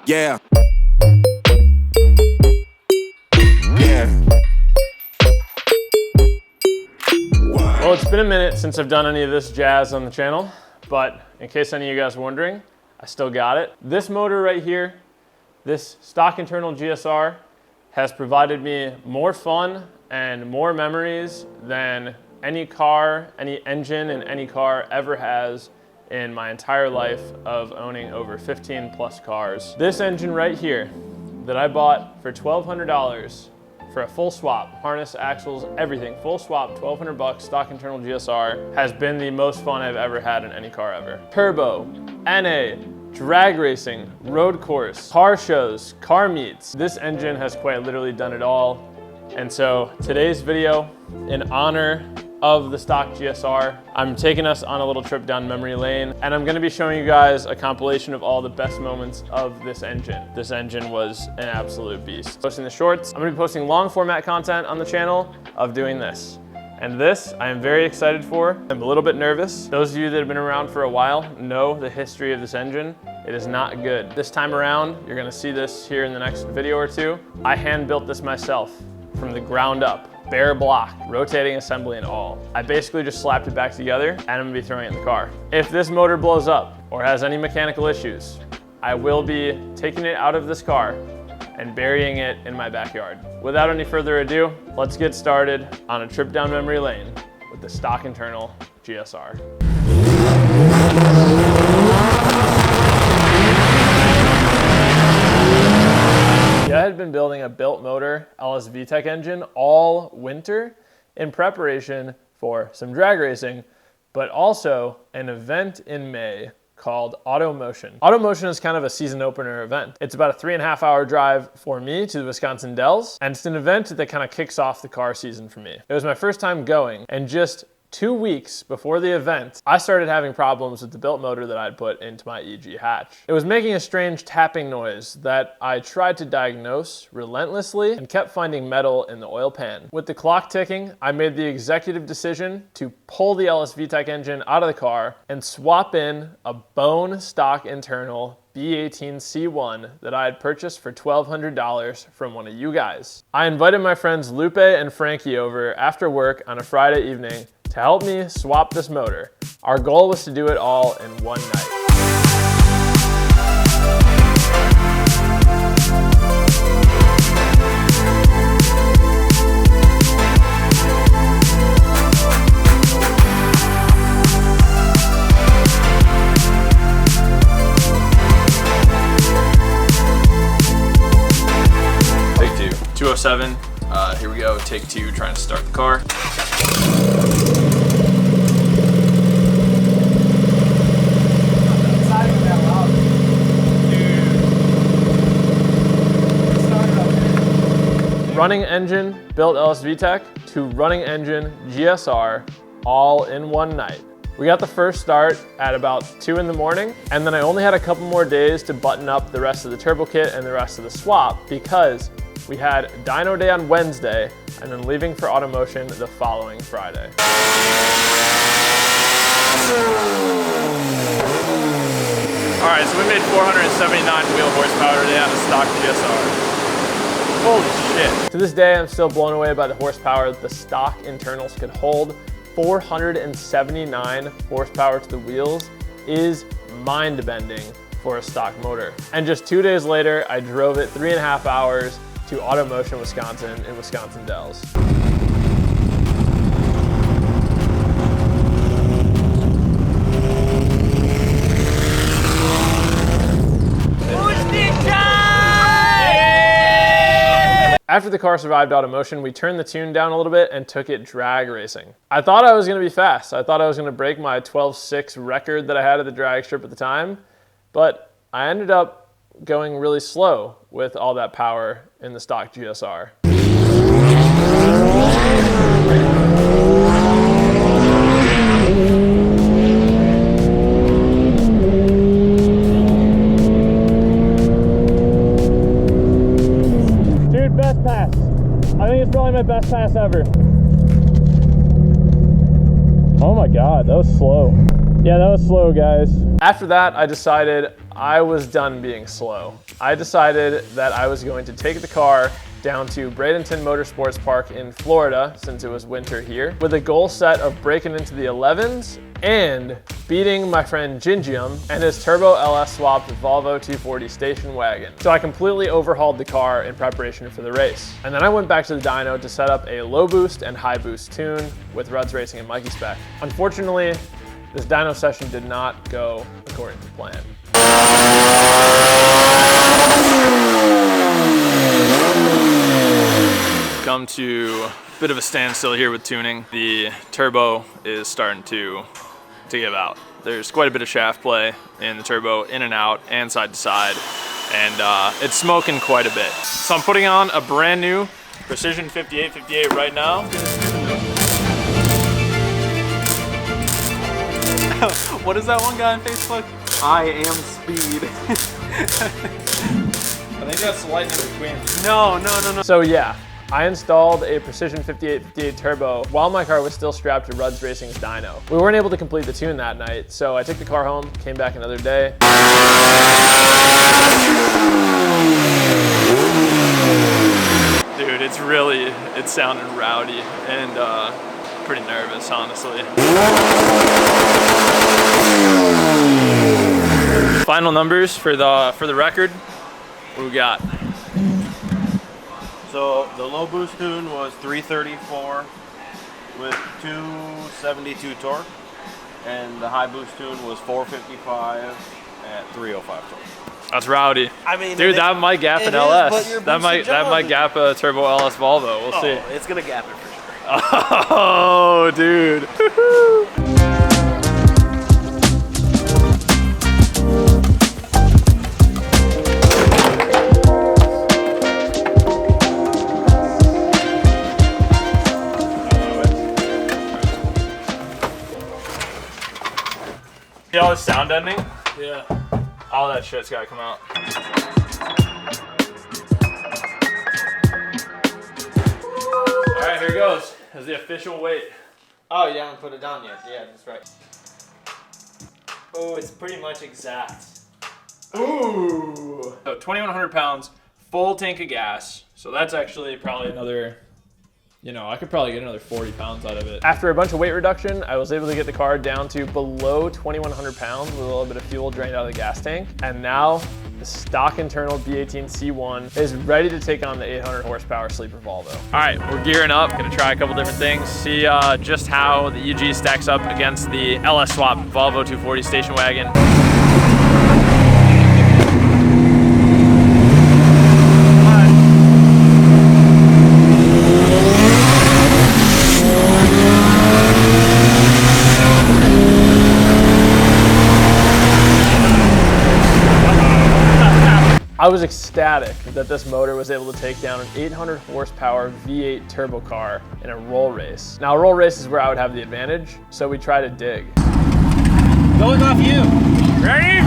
Yeah. Yeah. Well, it's been a minute since I've done any of this jazz on the channel, but in case any of you guys are wondering, I still got it. This motor right here, this stock internal GSR, has provided me more fun and more memories than any car, any engine in any car ever has in my entire life of owning over 15 plus cars. This engine right here that I bought for $1,200 for a full swap, harness, axles, everything, full swap, 1,200 bucks, stock internal GSR, has been the most fun I've ever had in any car ever. Turbo, NA, drag racing, road course, car shows, car meets. This engine has quite literally done it all. And so today's video, in honor of the stock GSR, I'm taking us on a little trip down memory lane, and I'm gonna be showing you guys a compilation of all the best moments of this engine. This engine was an absolute beast. Posting the shorts, I'm gonna be posting long format content on the channel of doing this. And this, I am very excited for. I'm a little bit nervous. Those of you that have been around for a while know the history of this engine. It is not good. This time around, you're gonna see this here in the next video or two. I hand built this myself from the ground up. Bare block, rotating assembly and all. I basically just slapped it back together and I'm gonna be throwing it in the car. If this motor blows up or has any mechanical issues, I will be taking it out of this car and burying it in my backyard. Without any further ado, let's get started on a trip down memory lane with the stock internal GSR. I had been building a built motor LS VTEC engine all winter in preparation for some drag racing, but also an event in May called Automotion. Automotion is kind of a season opener event. It's about a 3.5 hour drive for me to the Wisconsin Dells, and it's an event that kind of kicks off the car season for me. It was my first time going, and just 2 weeks before the event, I started having problems with the built motor that I'd put into my EG hatch. It was making a strange tapping noise that I tried to diagnose relentlessly and kept finding metal in the oil pan. With the clock ticking, I made the executive decision to pull the LS VTEC engine out of the car and swap in a bone stock internal B18C1 that I had purchased for $1,200 from one of you guys. I invited my friends Lupe and Frankie over after work on a Friday evening to help me swap this motor. Our goal was to do it all in one night. Take two. 207. Here we go. Take two, trying to start the car. Running engine, built LS VTEC, to running engine, GSR, all in one night. We got the first start at about 2 in the morning, and then I only had a couple more days to button up the rest of the turbo kit and the rest of the swap because we had dyno day on Wednesday and then leaving for Automotion the following Friday. All right, so we made 479 wheel horsepower today on a stock GSR. Holy shit. To this day, I'm still blown away by the horsepower that the stock internals could hold. 479 horsepower to the wheels is mind-bending for a stock motor. And just 2 days later, I drove it 3.5 hours to Automotion, Wisconsin in Wisconsin Dells. Boosting time! After the car survived automotion, we turned the tune down a little bit and took it drag racing. I thought I was gonna be fast. I thought I was gonna break my 12.6 record that I had at the drag strip at the time, but I ended up going really slow with all that power in the stock GSR. Dude, best pass. I think it's probably my best pass ever. Oh my God, that was slow. Yeah, that was slow, guys. After that, I decided I was done being slow. I decided that I was going to take the car down to Bradenton Motorsports Park in Florida, since it was winter here, with a goal set of breaking into the 11s and beating my friend Gingium and his turbo LS swapped Volvo 240 station wagon. So I completely overhauled the car in preparation for the race. And then I went back to the dyno to set up a low boost and high boost tune with Ruds Racing and Mikey Spec. Unfortunately, this dyno session did not go according to plan. Come to a bit of a standstill here with tuning. The turbo is starting to give out. There's quite a bit of shaft play in the turbo, in and out and side to side, and it's smoking quite a bit. So I'm putting on a brand new Precision 5858 right now. What is that one guy on Facebook? I am speed. I think that's the Lightning McQueen. No. So yeah, I installed a Precision 5858 turbo while my car was still strapped to Ruds Racing's dyno. We weren't able to complete the tune that night, so I took the car home, came back another day. Dude, it's sounding rowdy and pretty nervous, honestly. Final numbers for the record. What we got? So the low boost tune was 334 with 272 torque, and the high boost tune was 455 at 305 torque. That's rowdy. I mean, dude, that might gap an is, LS. but you're That might boosting gap a turbo LS Volvo. We'll see. It's gonna gap it for sure. Oh, dude. See all this sound ending? Yeah. All that shit's gotta come out. All right, here goes. This is the official weight. Oh, you haven't put it down yet. Yeah, that's right. Oh, it's pretty much exact. Ooh. So 2,100 pounds, full tank of gas. So that's actually probably another, I could probably get another 40 pounds out of it. After a bunch of weight reduction, I was able to get the car down to below 2,100 pounds with a little bit of fuel drained out of the gas tank. And now the stock internal B18 C1 is ready to take on the 800 horsepower sleeper Volvo. All right, we're gearing up. Gonna try a couple different things. See just how the EG stacks up against the LS swap Volvo 240 station wagon. I was ecstatic that this motor was able to take down an 800 horsepower V8 turbo car in a roll race. Now, a roll race is where I would have the advantage, so we try to dig. Going off you. Ready?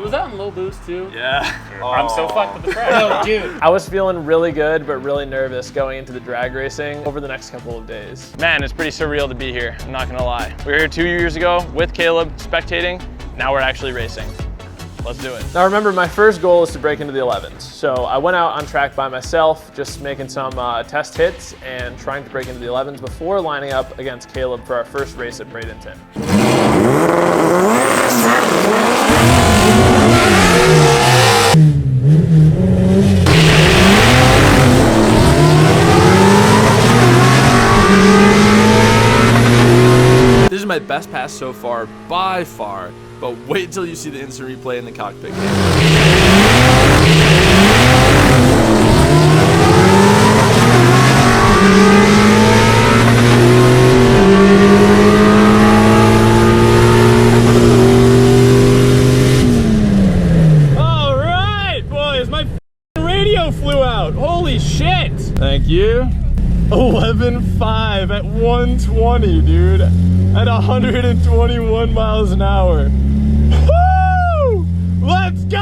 Was that on low boost too? Yeah. I'm so fucked with the track. No, dude. I was feeling really good, but really nervous going into the drag racing over the next couple of days. Man, it's pretty surreal to be here, I'm not gonna lie. We were here 2 years ago with Caleb, spectating. Now we're actually racing. Let's do it. Now remember, my first goal is to break into the 11s. So I went out on track by myself, just making some test hits and trying to break into the 11s before lining up against Caleb for our first race at Bradenton. This is my best pass so far, by far, but wait till you see the instant replay in the cockpit. All right, boys, my radio flew out. Holy shit. Thank you. 11.5 at 120, dude. At 121 miles an hour. Woo! Let's go!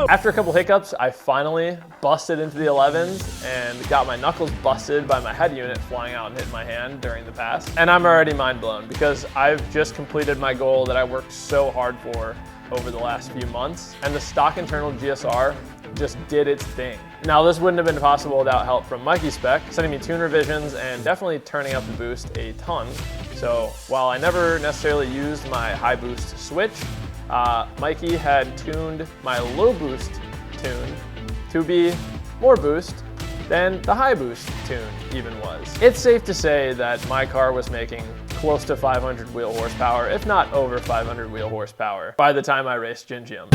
After a couple hiccups, I finally busted into the 11s and got my knuckles busted by my head unit flying out and hitting my hand during the pass. And I'm already mind blown because I've just completed my goal that I worked so hard for over the last few months. And the stock internal GSR just did its thing. Now this wouldn't have been possible without help from Mikey Spec, sending me tune revisions and definitely turning up the boost a ton. So while I never necessarily used my high boost switch, Mikey had tuned my low boost tune to be more boost than the high boost tune even was. It's safe to say that my car was making close to 500 wheel horsepower, if not over 500 wheel horsepower, by the time I raced Gingium.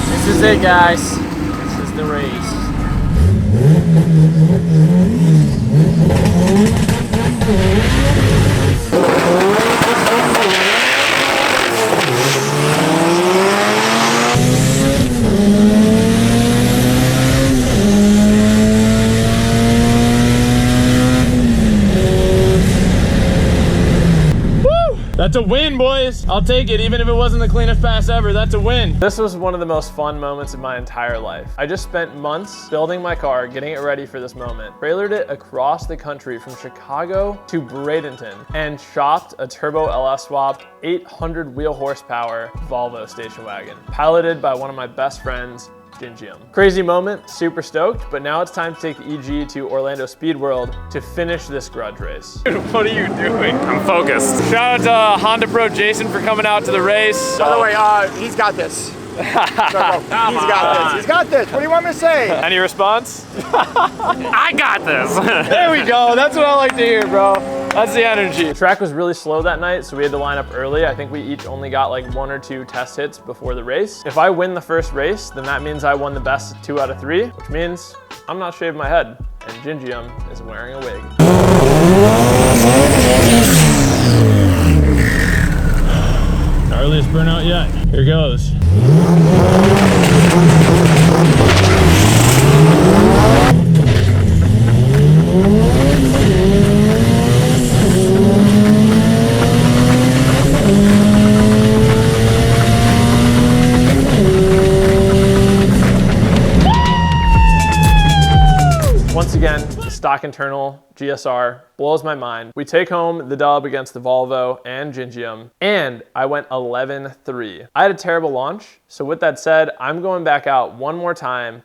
This is it, guys. This is the race. That's a win, boys. I'll take it, even if it wasn't the cleanest pass ever. That's a win. This was one of the most fun moments of my entire life. I just spent months building my car, getting it ready for this moment, trailered it across the country from Chicago to Bradenton, and shopped a turbo LS swapped 800 wheel horsepower Volvo station wagon, piloted by one of my best friends, Gingium. Crazy moment, super stoked, but now it's time to take the EG to Orlando Speed World to finish this grudge race. Dude, what are you doing? I'm focused. Shout out to Honda Pro Jason for coming out to the race. By the way, he's got this. He's got this. He's got this. What do you want me to say? Any response? I got this. There we go. That's what I like to hear, bro. That's the energy. The track was really slow that night, so we had to line up early. I think we each only got like 1 or 2 test hits before the race. If I win the first race, then that means I won the best 2 out of 3, which means I'm not shaving my head, and Gingium is wearing a wig. Earliest burnout yet. Here goes. Once again, the stock internal GSR blows my mind. We take home the dub against the Volvo and Gingium, and I went 11-3. I had a terrible launch, so with that said, I'm going back out one more time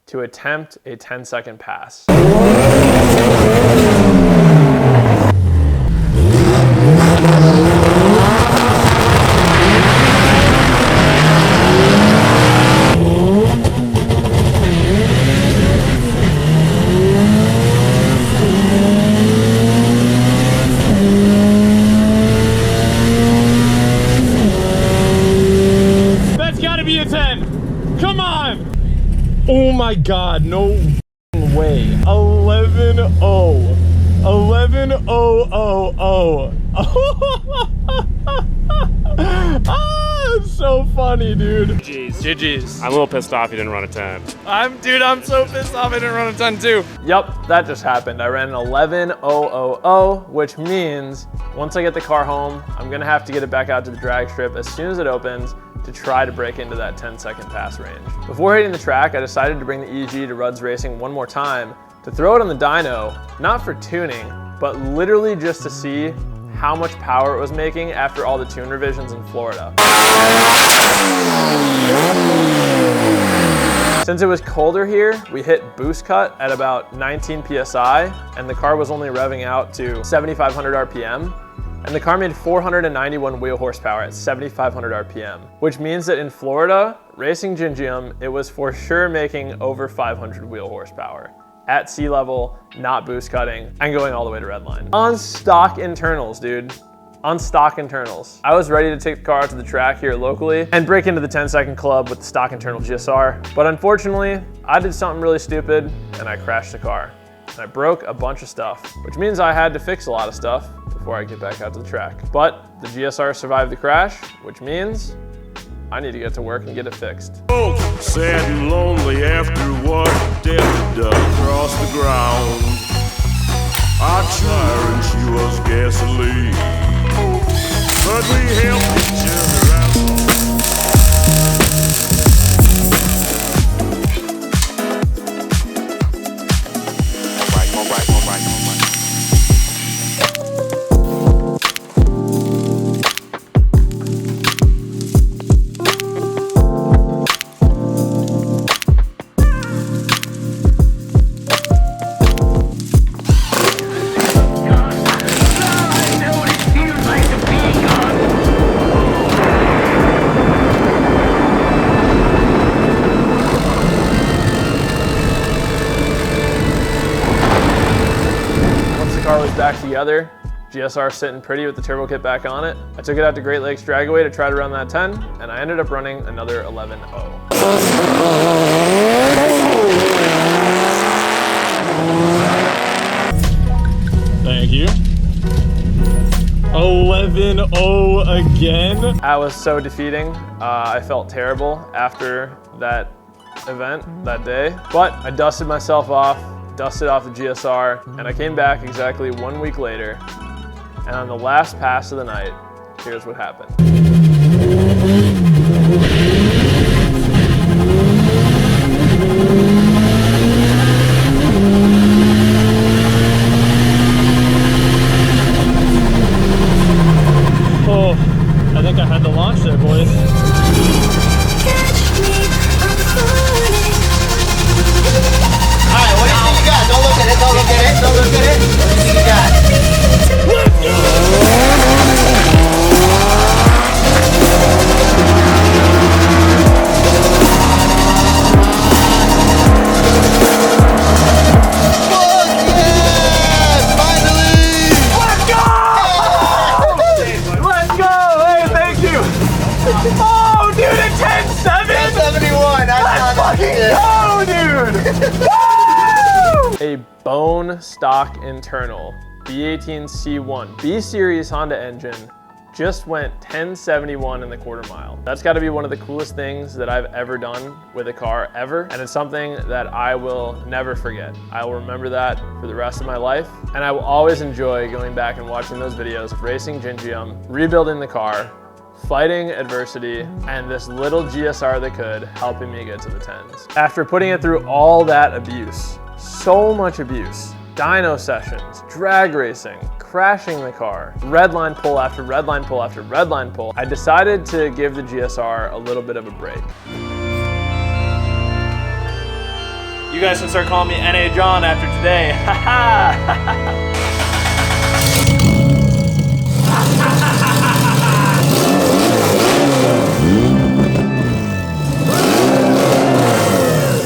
to attempt a 10-second pass. Oh my God, no way. 11-0. 11-0-0-0. Ah, it's so funny, dude. GG's. I'm a little pissed off you didn't run a 10. I'm so pissed off I didn't run a 10 too. Yep, that just happened. I ran an 11-0-0-0, which means once I get the car home, I'm gonna have to get it back out to the drag strip as soon as it opens to try to break into that 10-second pass range. Before hitting the track, I decided to bring the EG to Rudd's Racing one more time to throw it on the dyno, not for tuning, but literally just to see how much power it was making after all the tune revisions in Florida. Since it was colder here, we hit boost cut at about 19 PSI, and the car was only revving out to 7,500 RPM. And the car made 491 wheel horsepower at 7,500 RPM, which means that in Florida, racing Gingium, it was for sure making over 500 wheel horsepower at sea level, not boost cutting, and going all the way to redline. On stock internals, dude. On stock internals. I was ready to take the car out to the track here locally and break into the 10-second club with the stock internal GSR, but unfortunately, I did something really stupid and I crashed the car. And I broke a bunch of stuff, which means I had to fix a lot of stuff before I get back out to the track. But the GSR survived the crash, which means I need to get to work and get it fixed. Sad and lonely after what death done across the ground. I tried and she was gasoline, but we helped each other out. All right. Back together, GSR sitting pretty with the turbo kit back on it. I took it out to Great Lakes Dragway to try to run that 10, and I ended up running another 11.0. Thank you. 11.0 again. That was so defeating. I felt terrible after that event that day, but I dusted myself off, dusted off the GSR, and I came back exactly 1 week later, and on the last pass of the night, here's what happened. Oh, I think I had to launch there, boys. Alright, what do you think you got? Don't look at it, don't look at it, don't look at it. What do you think you got? Let's go! Hey, thank you! Oh, dude, a 10.7? 71, Let's fucking go, dude! Woo! A bone stock internal B18C1 B-Series Honda engine just went 1071 in the quarter mile. That's gotta be one of the coolest things that I've ever done with a car ever, and it's something that I will never forget. I will remember that for the rest of my life, and I will always enjoy going back and watching those videos of racing Gingium, rebuilding the car, fighting adversity, and this little GSR that could, helping me get to the 10s. After putting it through all that abuse, so much abuse, dyno sessions, drag racing, crashing the car, redline pull after redline pull after redline pull, I decided to give the GSR a little bit of a break. You guys can start calling me NA John after today.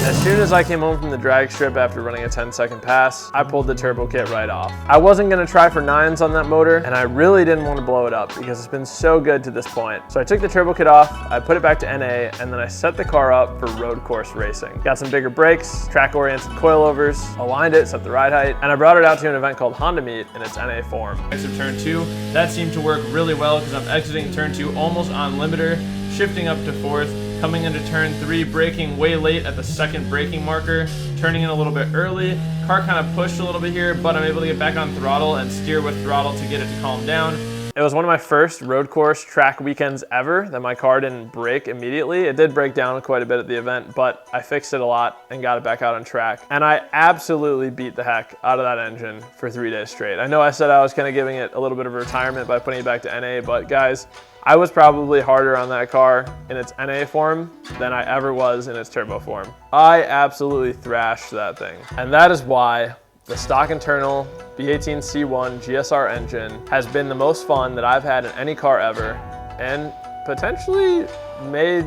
As soon as I came home from the drag strip after running a 10-second pass, I pulled the turbo kit right off. I wasn't gonna try for 9s on that motor, and I really didn't want to blow it up because it's been so good to this point. So I took the turbo kit off, I put it back to NA, and then I set the car up for road course racing. Got some bigger brakes, track-oriented coilovers, aligned it, set the ride height, and I brought it out to an event called Honda Meet in its NA form. Exit turn 2, that seemed to work really well because I'm exiting turn 2 almost on limiter, shifting up to 4th, coming into turn 3, braking way late at the second braking marker, turning in a little bit early. Car kind of pushed a little bit here, but I'm able to get back on throttle and steer with throttle to get it to calm down. It was one of my first road course track weekends ever that my car didn't break immediately. It did break down quite a bit at the event, but I fixed it a lot and got it back out on track. And I absolutely beat the heck out of that engine for 3 days straight. I know I said I was kind of giving it a little bit of retirement by putting it back to NA, but guys, I was probably harder on that car in its NA form than I ever was in its turbo form. I absolutely thrashed that thing. And that is why the stock internal V18 C1 GSR engine has been the most fun that I've had in any car ever, and potentially may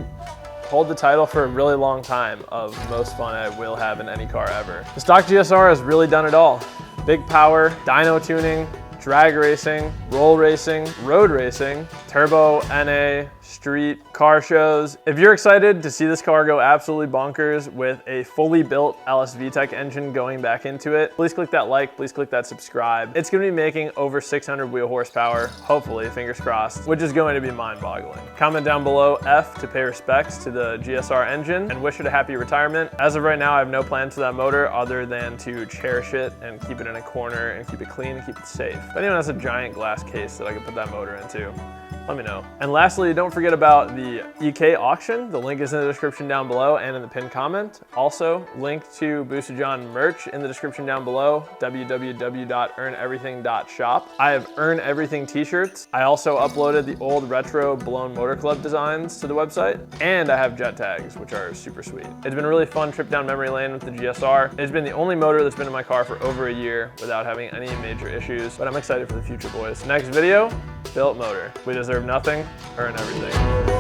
hold the title for a really long time of most fun I will have in any car ever. The stock GSR has really done it all. Big power, dyno tuning, drag racing, roll racing, road racing, turbo, NA, street, car shows. If you're excited to see this car go absolutely bonkers with a fully built LS VTEC engine going back into it, please click that like, please click that subscribe. It's gonna be making over 600 wheel horsepower, hopefully, fingers crossed, which is going to be mind-boggling. Comment down below F to pay respects to the GSR engine and wish it a happy retirement. As of right now, I have no plans for that motor other than to cherish it and keep it in a corner and keep it clean and keep it safe. If anyone has a giant glass case that I could put that motor into, let me know. And lastly, don't forget about the EK auction. The link is in the description down below and in the pinned comment. Also, link to Boosted John merch in the description down below, www.earneverything.shop. I have Earn Everything t-shirts. I also uploaded the old retro Blown Motor Club designs to the website, and I have jet tags, which are super sweet. It's been a really fun trip down memory lane with the GSR. It's been the only motor that's been in my car for over a year without having any major issues, but I'm excited for the future, boys. Next video, Built Motor. We deserve nothing, earn everything.